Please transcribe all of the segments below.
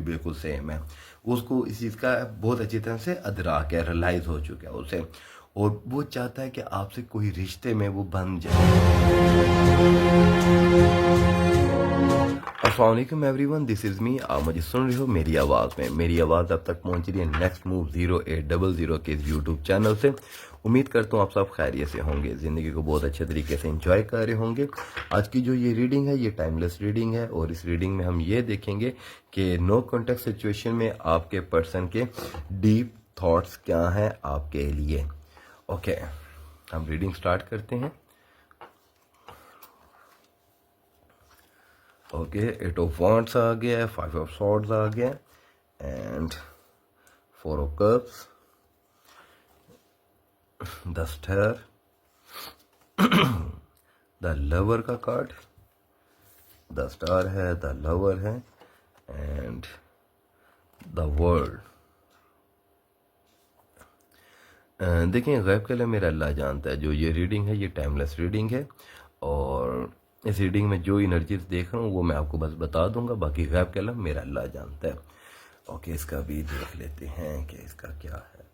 बिल्कुल सेम है। उसको इस चीज़ का बहुत अच्छी तरह से अदराक है, रियलाइज़ हो चुका है उसे, और वो चाहता है कि आपसे कोई रिश्ते में वो बन जाए। अस्सलाम वालेकुम एवरीवन, दिस इज़ मी। आप मुझे सुन रहे हो मेरी आवाज़ में। मेरी आवाज़ अब तक पहुंच रही है नेक्स्ट मूव 0800 के इस यूट्यूब चैनल से। उम्मीद करता हूँ आप सब खैरियत से होंगे, ज़िंदगी को बहुत अच्छे तरीके से एंजॉय कर रहे होंगे। आज की जो ये रीडिंग है ये टाइमलेस रीडिंग है, और इस रीडिंग में हम ये देखेंगे कि नो कॉन्टेक्ट सिचुएशन में आपके पर्सन के डीप थॉट्स क्या हैं आपके लिए। ओके, हम रीडिंग स्टार्ट करते हैं। ओके, 8 ऑफ वॉन्ड्स आ गया, 5 ऑफ सॉर्ड्स आ गया, and 4 of cups, the star, the lover का कार्ड, द स्टार है, द लवर है, एंड द वर्ल्ड। देखिए, गैब का इल्म मेरा अल्लाह जानता है। जो ये रीडिंग है ये टाइमलेस रीडिंग है, और इस रीडिंग में जो एनर्जीज देख रहा हूँ वो मैं आपको बस बता दूंगा, बाकी गैब का इल्म मेरा अल्लाह जानता है। ओके, इसका भी देख लेते हैं कि इसका क्या है।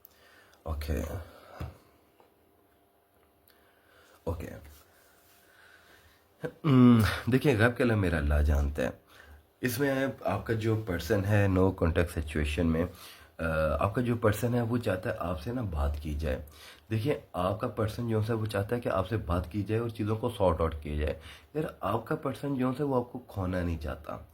ओके ओके, देखिए, गैब का इल्म मेरा अल्लाह जानता है। इसमें आपका जो पर्सन है नो कॉन्टेक्ट सिचुएशन में, आपका जो पर्सन है वो चाहता है आपसे ना बात की जाए। देखिए, आपका पर्सन जो है वो चाहता है कि आपसे बात की जाए और चीज़ों को सॉर्ट आउट किया जाए। यार, आपका पर्सन जो है वो आपको खोना नहीं चाहता।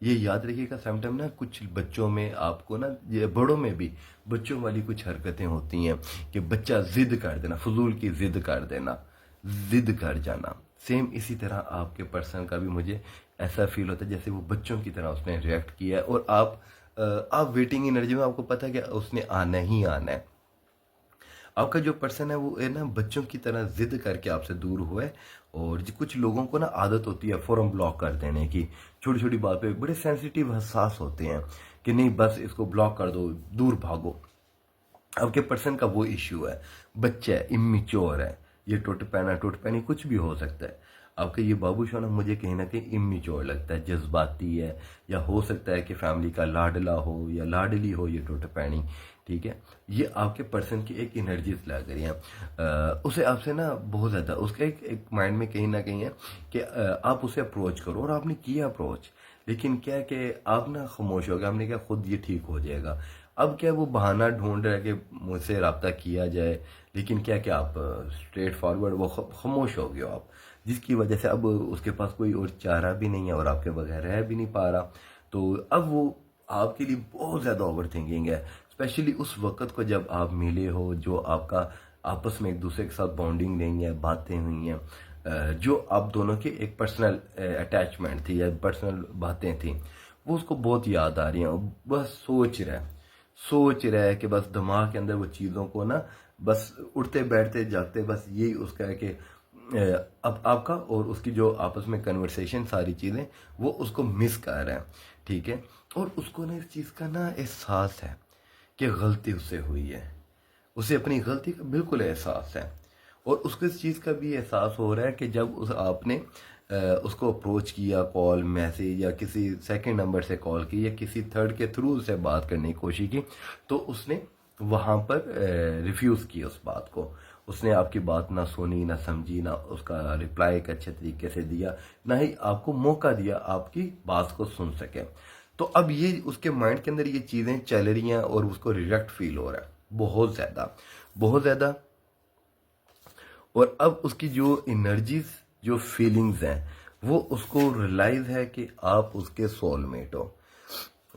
ये याद रखिएगा। समटाइम ना कुछ बच्चों में आपको ना, ये बड़ों में भी बच्चों वाली कुछ हरकतें होती हैं कि बच्चा जिद कर देना, फजूल की जिद कर देना, जिद कर जाना। सेम इसी तरह आपके पर्सन का भी मुझे ऐसा फील होता है जैसे वो बच्चों की तरह उसने रिएक्ट किया है, और आप वेटिंग एनर्जी में, आपको पता है कि उसने आना ही आना है। आपका जो पर्सन है वो है ना बच्चों की तरह जिद करके आपसे दूर हुआ है, और कुछ लोगों को ना आदत होती है फौरन ब्लॉक कर देने की। छोटी छोटी बात पे बड़े सेंसिटिव, हसास होते हैं कि नहीं बस इसको ब्लॉक कर दो, दूर भागो। आपके पर्सन का वो इश्यू है, बच्चा है, इमेच्योर है, ये टूट पैनी कुछ भी हो सकता है। आपका ये बाबू शोना मुझे कहीं ना कहीं इमेच्योर लगता है, जज्बाती है, या हो सकता है कि फैमिली का लाडला हो या लाडली हो ये टूट पैनी। ठीक है, ये आपके पर्सन की एक एनर्जीज लग रही हैं। उसे आपसे ना बहुत ज़्यादा उसका एक माइंड में कहीं ना कहीं है कि आप उसे अप्रोच करो, और आपने किया अप्रोच, लेकिन क्या है कि आप ना खामोश हो गए। आपने क्या खुद ये ठीक हो जाएगा। अब क्या वो बहाना ढूंढ रहा है कि मुझसे रब्ता किया जाए, लेकिन क्या क्या आप स्ट्रेट फॉरवर्ड वो खामोश हो गए हो आप, जिसकी वजह से अब उसके पास कोई और चारा भी नहीं है और आपके बगैर रह भी नहीं पा रहा। तो अब वो आपके लिए बहुत ज़्यादा ओवर थिंकिंग है, स्पेशली उस वक़्त को जब आप मिले हो, जो आपका आपस में एक दूसरे के साथ बॉन्डिंग नहीं है, बातें हुई हैं, जो आप दोनों की एक पर्सनल अटैचमेंट थी या पर्सनल बातें थी, वो उसको बहुत याद आ रही हैं। बस सोच रहा है कि बस दिमाग के अंदर वो चीज़ों को ना, बस उठते बैठते जागते बस यही उसका है कि अब आपका और उसकी जो आपस में कन्वर्सेशन, सारी चीज़ें वो उसको मिस कर रहे हैं। ठीक है, और उसको ना इस चीज़ का ना एहसास है कि गलती उससे हुई है, उसे अपनी गलती का बिल्कुल एहसास है, और उसको इस चीज़ का भी एहसास हो रहा है कि जब आपने उसको अप्रोच किया, कॉल, मैसेज, या किसी सेकंड नंबर से कॉल की, या किसी थर्ड के थ्रू से बात करने की कोशिश की, तो उसने वहाँ पर रिफ्यूज़ किया उस बात को। उसने आपकी बात ना सुनी, ना समझी, ना उसका रिप्लाई एक अच्छे तरीके से दिया, ना ही आपको मौका दिया आपकी बात को सुन सके। तो अब ये उसके माइंड के अंदर ये चीज़ें चल रही हैं, और उसको रिजेक्ट फील हो रहा है बहुत ज़्यादा, बहुत ज़्यादा। और अब उसकी जो एनर्जीज, जो फीलिंग्स हैं, वो उसको रियलाइज है कि आप उसके सोलमेट हो,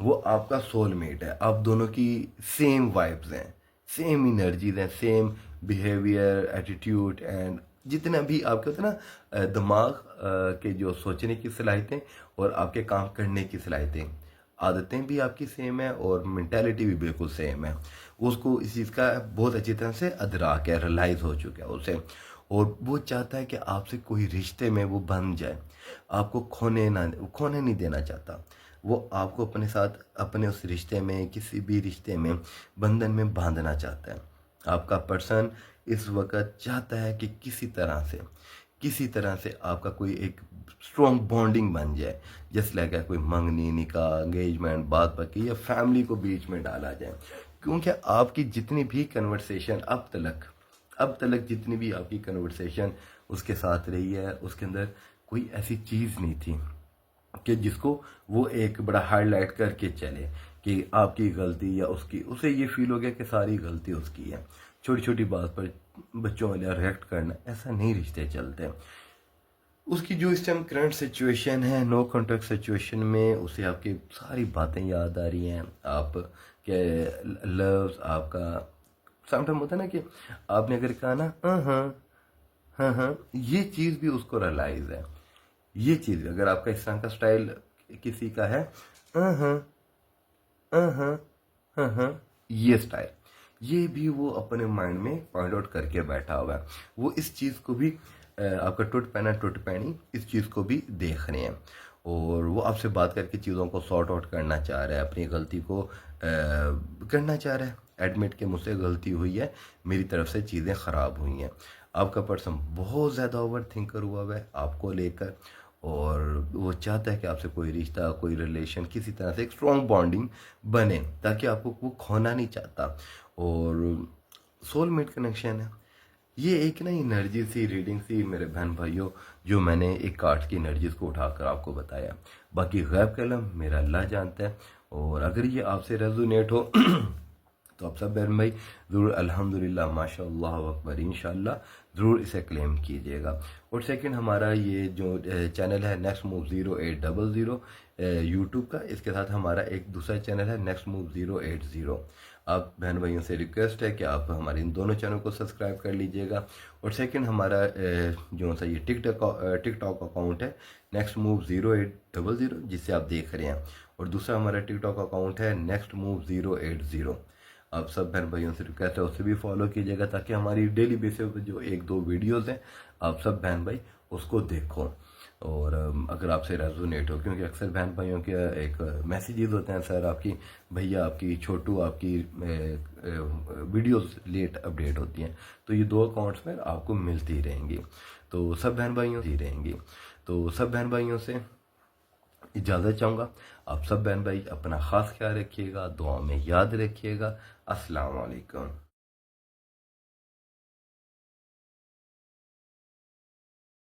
वो आपका सोलमेट है। आप दोनों की सेम वाइब्स हैं, सेम एनर्जीज हैं, सेम बिहेवियर, एटीट्यूड, एंड जितना भी आपके होते हैं ना दिमाग के जो सोचने की सलाहियतें और आपके काम करने की सलाहियतें, आदतें भी आपकी सेम है और मेंटालिटी भी बिल्कुल सेम है। उसको इस चीज़ का बहुत अच्छी तरह से अदराक है, रियलाइज हो चुका है उसे, और वो चाहता है कि आपसे कोई रिश्ते में वो बन जाए, आपको खोने नहीं देना चाहता। वो आपको अपने साथ, अपने उस रिश्ते में, किसी भी रिश्ते में, बंधन में बांधना चाहता है। आपका पर्सन इस वक्त चाहता है कि किसी तरह से आपका कोई एक स्ट्रॉन्ग बॉन्डिंग बन जाए, जैसे लगा कोई मंगनी, निकाह, एंगेजमेंट, बात पक्की, या फैमिली को बीच में डाला जाए। क्योंकि आपकी जितनी भी कन्वर्सेशन अब तक जितनी भी आपकी कन्वर्सेशन उसके साथ रही है, उसके अंदर कोई ऐसी चीज़ नहीं थी कि जिसको वो एक बड़ा हाईलाइट करके चले कि आपकी गलती या उसकी, उसे ये फील हो गया कि सारी गलती उसकी है। छोटी छोटी बात पर बच्चों वाले रिएक्ट करना, ऐसा नहीं रिश्ते चलते। उसकी जो इस टाइम करंट सिचुएशन है, नो कॉन्टेक्ट सिचुएशन में, उसे आपकी सारी बातें याद आ रही हैं, आप के लव्स आपका समटाइम होता है ना कि आपने अगर कहा ना हाँ हाँ हाँ हाँ, ये चीज़ भी उसको रियलाइज है। ये चीज़ अगर आपका इस तरह का स्टाइल किसी का है, हाँ हाँ हाँ हाँ हाँ हाँ, ये स्टाइल, ये भी वो अपने माइंड में पॉइंट आउट करके बैठा हुआ है। वो इस चीज़ को भी आपका टूट पैना टूट पैनी, इस चीज़ को भी देख रहे हैं, और वो आपसे बात करके चीज़ों को सॉर्ट आउट करना चाह रहा है, अपनी गलती को करना चाह रहा है, एडमिट के मुझसे गलती हुई है, मेरी तरफ से चीज़ें ख़राब हुई हैं। आपका पर्सन बहुत ज़्यादा ओवर थिंकर हुआ है आपको लेकर, और वो चाहता है कि आपसे कोई रिश्ता, कोई रिलेशन, किसी तरह से एक स्ट्रॉन्ग बॉन्डिंग बने, ताकि आपको वो खोना नहीं चाहता। और सोलमेट कनेक्शन है ये, एक ना एनर्जी सी रीडिंग सी मेरे बहन भाइयों, जो मैंने एक कार्ड की एनर्जीज को उठाकर आपको बताया। बाकी गैब का इल्म मेरा अल्लाह जानता है, और अगर ये आपसे रेजोनेट हो तो आप सब बहन भाई ज़रूर अल्हम्दुलिल्लाह माशाअल्लाह अकबर इंशाअल्लाह ज़रूर इसे क्लेम कीजिएगा। और सेकंड, हमारा ये जो चैनल है नेक्स्ट मूव 0800 यूट्यूब का, इसके साथ हमारा एक दूसरा चैनल है नेक्स्ट मूव 080। आप बहन भाइयों से रिक्वेस्ट है कि आप हमारे इन दोनों चैनल को सब्सक्राइब कर लीजिएगा। और सेकंड, हमारा जो सा ये टिकटॉक अकाउंट है नेक्स्ट मूव 0800, जिसे आप देख रहे हैं, और दूसरा हमारा टिकटॉक अकाउंट है नेक्स्ट मूव 080। आप सब बहन भाइयों से रिक्वेस्ट है उसे भी फॉलो कीजिएगा, ताकि हमारी डेली बेसिस पर जो एक दो वीडियोस हैं आप सब बहन भाई उसको देखो, और अगर आपसे रेजोनेट हो, क्योंकि अक्सर बहन भाइयों के एक मैसेजेस होते हैं, सर आपकी भैया, आपकी छोटू, आपकी वीडियोस लेट अपडेट होती हैं, तो ये दो अकाउंट्स में आपको मिलती रहेंगी। तो सब बहन भाइयों से इजाज़त चाहूँगा। आप सब बहन भाई अपना ख़ास ख्याल रखिएगा, दुआ में याद रखिएगा। अस्सलाम वालेकुम।